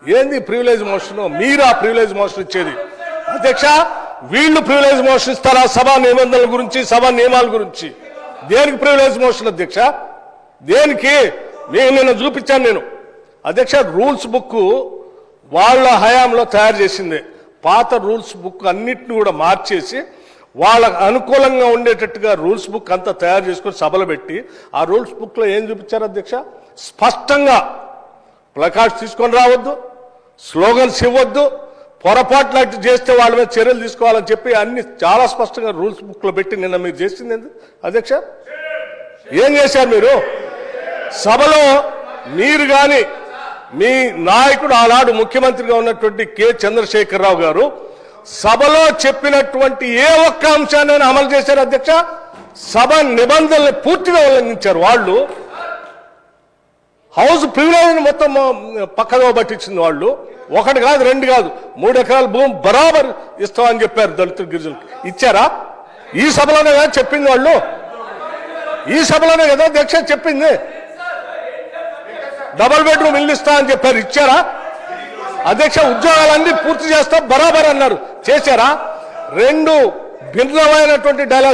ఏంది privilege motion? మీరు ఆ ప్రివిలేజ్ మోషన్ ఇచ్చేది అధ్యక్ష. వీళ్ళు ప్రివిలేజ్ మోషన్ ఇస్తారా సభా నిబంధనల గురించి, సభా నియమాల గురించి? దేనికి ప్రివిలేజ్ మోషన్ అధ్యక్ష? దేనికి? నేను చూపించాను నేను అధ్యక్ష. రూల్స్ బుక్ వాళ్ళ హయాంలో తయారు చేసింది. పాత రూల్స్ బుక్ అన్నిటిని కూడా మార్చేసి వాళ్ళకు అనుకూలంగా ఉండేటట్టుగా రూల్స్ బుక్ అంతా తయారు చేసుకొని సభలు పెట్టి, ఆ రూల్స్ బుక్లో ఏం చూపించారు అధ్యక్ష? స్పష్టంగా ప్లకార్డ్స్ తీసుకొని రావద్దు, స్లోగన్స్ ఇవ్వద్దు, పొరపాట్లు అట్టు చేస్తే వాళ్ళ మీద చర్యలు తీసుకోవాలని చెప్పి అన్ని చాలా స్పష్టంగా రూల్స్ బుక్లో పెట్టి నిన్న మీరు చేసింది ఏంది అధ్యక్ష? ఏం చేశారు మీరు? సభలో మీరు కానీ మీ నాయకుడు ఆనాడు ముఖ్యమంత్రిగా ఉన్నటువంటి కె చంద్రశేఖరరావు గారు సభలో చెప్పినటువంటి ఏ ఒక్క అంశాన్ని అమలు చేశారు అధ్యక్ష? సభ నిబంధనలు పూర్తిగా ఉల్లంఘించారు వాళ్ళు. హౌస్ ప్రివిలేజ్ మొత్తం పక్కదో పట్టించింది వాళ్ళు. ఒకటి కాదు, రెండు కాదు, 3 ఎకరాల భూమి బరాబర్ ఇస్తామని చెప్పారు దళితులు, గిరిజనులకు. ఇచ్చారా? ఈ సభలోనే కదా చెప్పింది వాళ్ళు. ఈ సభలోనే కదా అధ్యక్ష చెప్పింది. డబుల్ బెడ్రూమ్ ఇల్లు ఇస్తా అని చెప్పారు. ఇచ్చారా అధ్యక్ష? ఉద్యోగాలన్నీ పూర్తి చేస్తా బరాబర్ అన్నారు. చేశారా? 2 భిన్నమైనటువంటి డైలాగ్స్